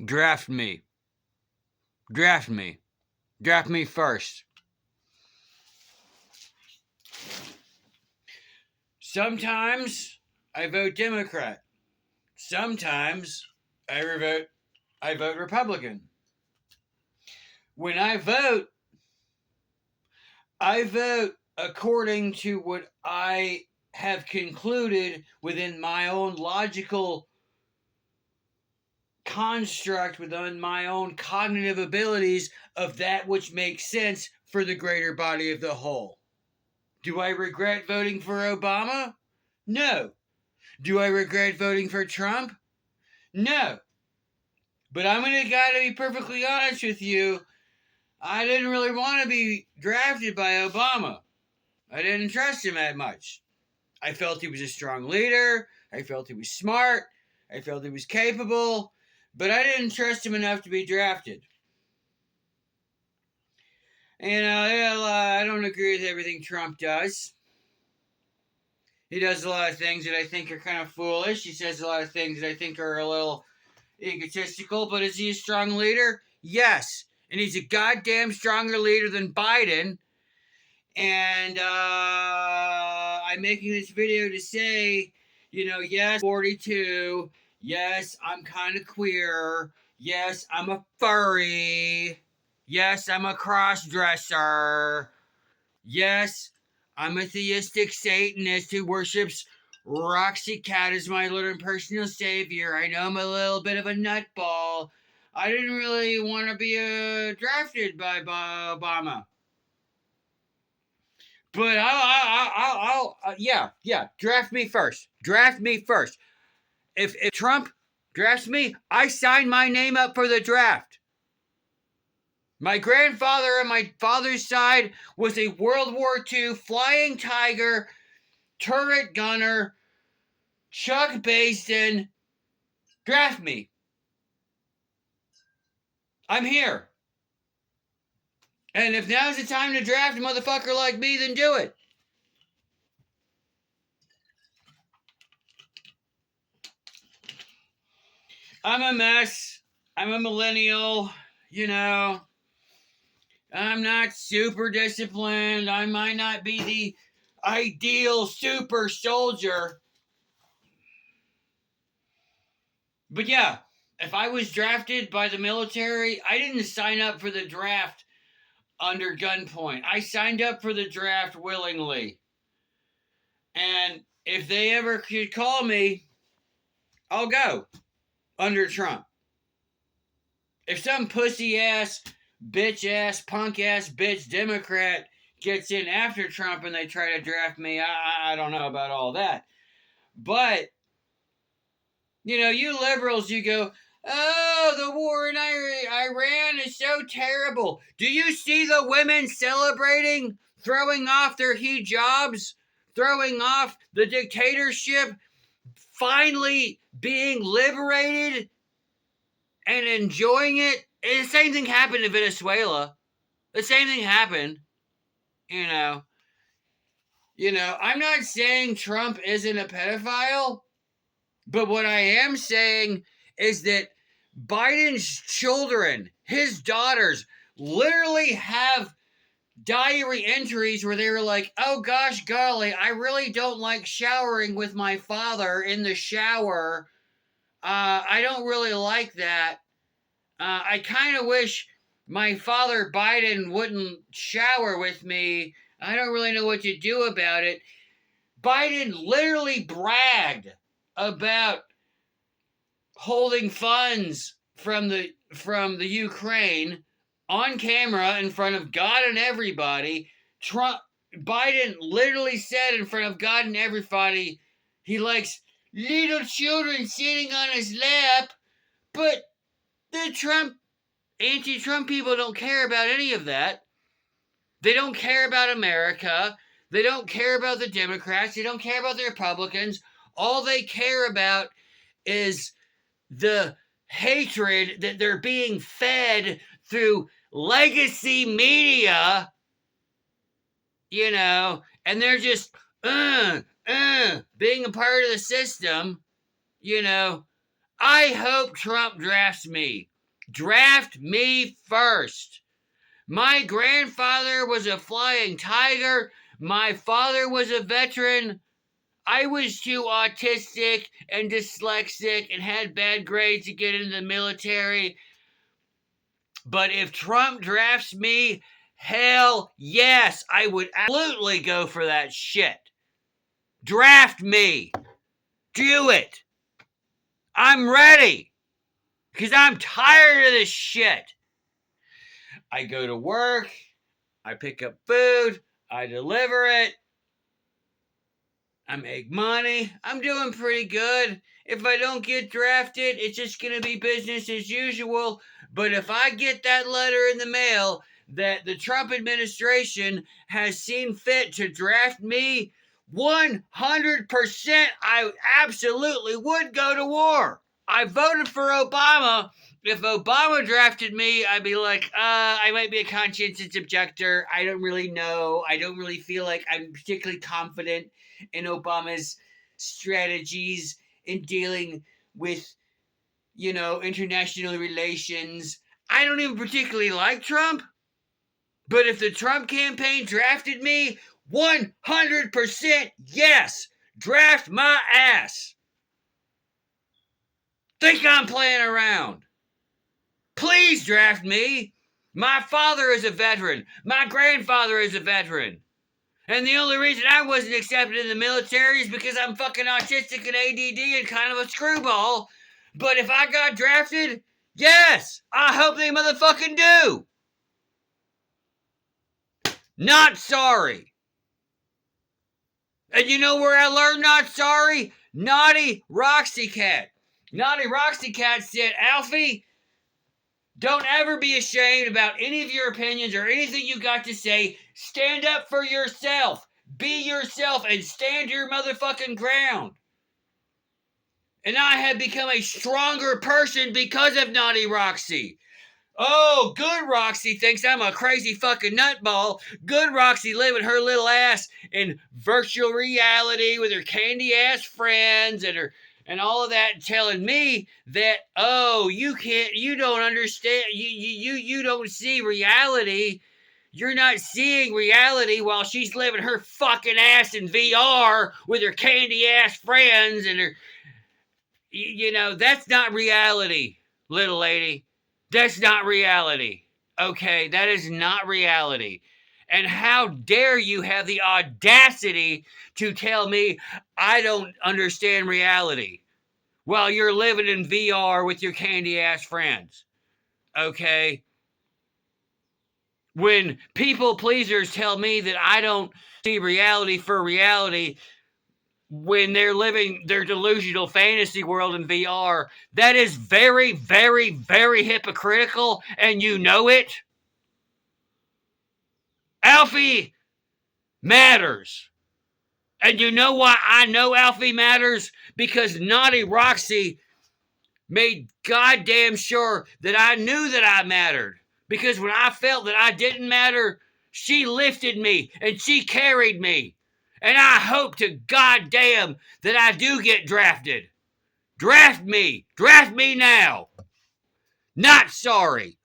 Draft me. Draft me. Draft me first. Sometimes I vote Democrat. Sometimes I vote Republican. When I vote according to what I have concluded within my own logical construct, within my own cognitive abilities of that which makes sense for the greater body of the whole. Do I regret voting for Obama? No. Do I regret voting for Trump? No. But I'm going to gotta be perfectly honest with you. I didn't really want to be drafted by Obama. I didn't trust him that much. I felt he was a strong leader. I felt he was smart. I felt he was capable. But I didn't trust him enough to be drafted. And I don't agree with everything Trump does. He does a lot of things that I think are kind of foolish. He says a lot of things that I think are a little egotistical. But is he a strong leader? Yes. And he's a goddamn stronger leader than Biden. And I'm making this video to say, yes, 42. Yes, I'm kind of queer. Yes, I'm a furry. Yes, I'm a cross-dresser. Yes, I'm a theistic Satanist who worships Roxy Cat as my Lord and personal savior. I know I'm a little bit of a nutball. I didn't really want to be drafted by Obama. But yeah, draft me first. Draft me first. If Trump drafts me, I sign my name up for the draft. My grandfather on my father's side was a World War II flying tiger, turret gunner, Chuck Baston. Draft me. I'm here. And if now's the time to draft a motherfucker like me, then do it. I'm a mess. I'm a millennial, I'm not super disciplined. I might not be the ideal super soldier. But yeah, if I was drafted by the military, I didn't sign up for the draft under gunpoint. I signed up for the draft willingly. And if they ever could call me, I'll go under Trump. If some pussy ass, bitch ass, punk ass, bitch Democrat gets in after Trump and they try to draft me, I don't know about all that. But, you liberals, you go, oh, the war in Iran is so terrible. Do you see the women celebrating, throwing off their hijabs, throwing off the dictatorship, finally being liberated and enjoying it? And the same thing happened in Venezuela. The same thing happened, you know. I'm not saying Trump isn't a pedophile, but what I am saying is that Biden's children, his daughters, literally have diary entries where they were like, oh gosh golly, I really don't like showering with my father in the shower. I don't really like that. I kind of wish my father Biden wouldn't shower with me. I don't really know what to do about it. Biden literally bragged about holding funds from the Ukraine on camera in front of God and everybody. Biden literally said in front of God and everybody he likes little children sitting on his lap, but the anti-Trump people don't care about any of that. They don't care about America. They don't care about the Democrats. They don't care about the Republicans. All they care about is the hatred that they're being fed through legacy media, and they're just being a part of the system, I hope Trump drafts me. Draft me first. My grandfather was a flying tiger. My father was a veteran. I was too autistic and dyslexic and had bad grades to get into the military. But if Trump drafts me, hell yes, I would absolutely go for that shit. Draft me. Do it. I'm ready. Because I'm tired of this shit. I go to work. I pick up food. I deliver it. I make money. I'm doing pretty good. If I don't get drafted, it's just going to be business as usual. But if I get that letter in the mail that the Trump administration has seen fit to draft me, 100% I absolutely would go to war. I voted for Obama. If Obama drafted me, I'd be like, I might be a conscientious objector. I don't really know. I don't really feel like I'm particularly confident in Obama's strategies in dealing with, international relations. I don't even particularly like Trump. But if the Trump campaign drafted me, 100% yes, draft my ass. Think I'm playing around. Please draft me. My father is a veteran. My grandfather is a veteran. And the only reason I wasn't accepted in the military is because I'm fucking autistic and ADD and kind of a screwball. But if I got drafted, yes, I hope they motherfucking do. Not sorry. And you know where I learned not sorry? Naughty Roxy Cat. Naughty Roxy Cat said, Alfie, don't ever be ashamed about any of your opinions or anything you got to say. Stand up for yourself. Be yourself and stand your motherfucking ground. And I have become a stronger person because of Naughty Roxy. Oh, Good Roxy thinks I'm a crazy fucking nutball. Good Roxy living her little ass in virtual reality with her candy ass friends and all of that, telling me that, oh, you don't understand, you don't see reality. You're not seeing reality while she's living her fucking ass in VR with her candy ass friends and her, that's not reality, little lady. That's not reality. Okay, that is not reality. And how dare you have the audacity to tell me I don't understand reality while you're living in VR with your candy ass friends. Okay? When people pleasers tell me that I don't see reality for reality when they're living their delusional fantasy world in VR, that is very, very, very hypocritical, and you know it. Alfie matters. And you know why I know Alfie matters? Because Naughty Roxy made goddamn sure that I knew that I mattered. Because when I felt that I didn't matter, she lifted me and she carried me. And I hope to goddamn that I do get drafted. Draft me. Draft me now. Not sorry.